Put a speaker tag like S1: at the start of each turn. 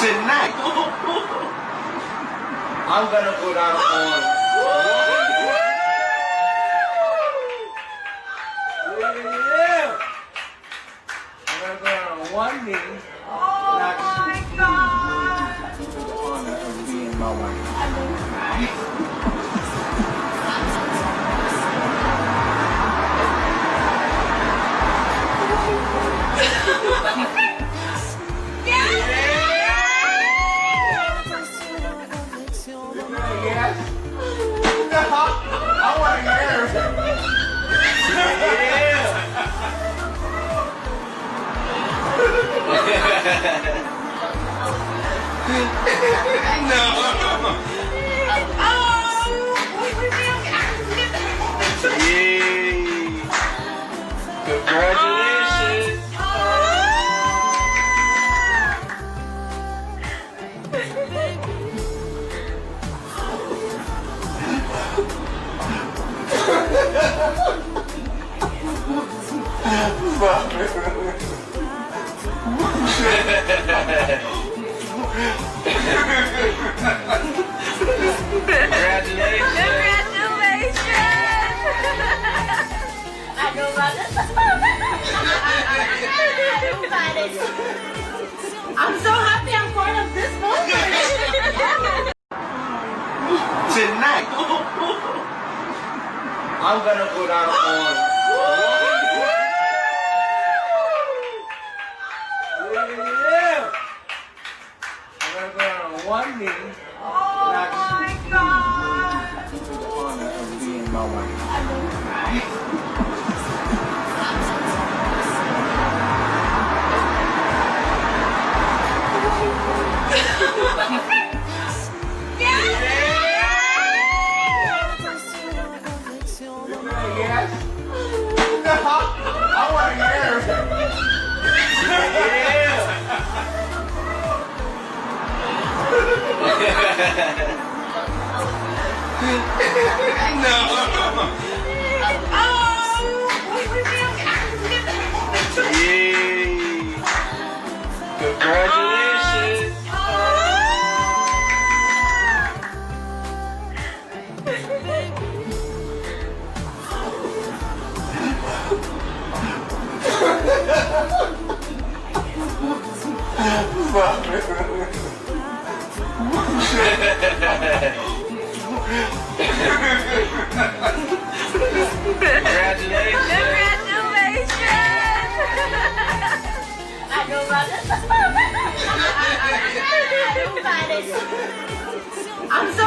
S1: Tonight, I'm gonna go down on. Yeah. I'm gonna go down on one knee.
S2: Oh my God!
S1: To the honor of being my wife. Yes. I want to hear. No. Yay. Congratulations.
S2: I'm so happy I'm part of this moment.
S1: Tonight, I'm gonna go down on. Yeah. I'm gonna go down on one knee.
S2: Oh my God!
S1: To the honor of being my wife. Yes. I want to hear. No. Yay. Congratulations.
S2: I'm so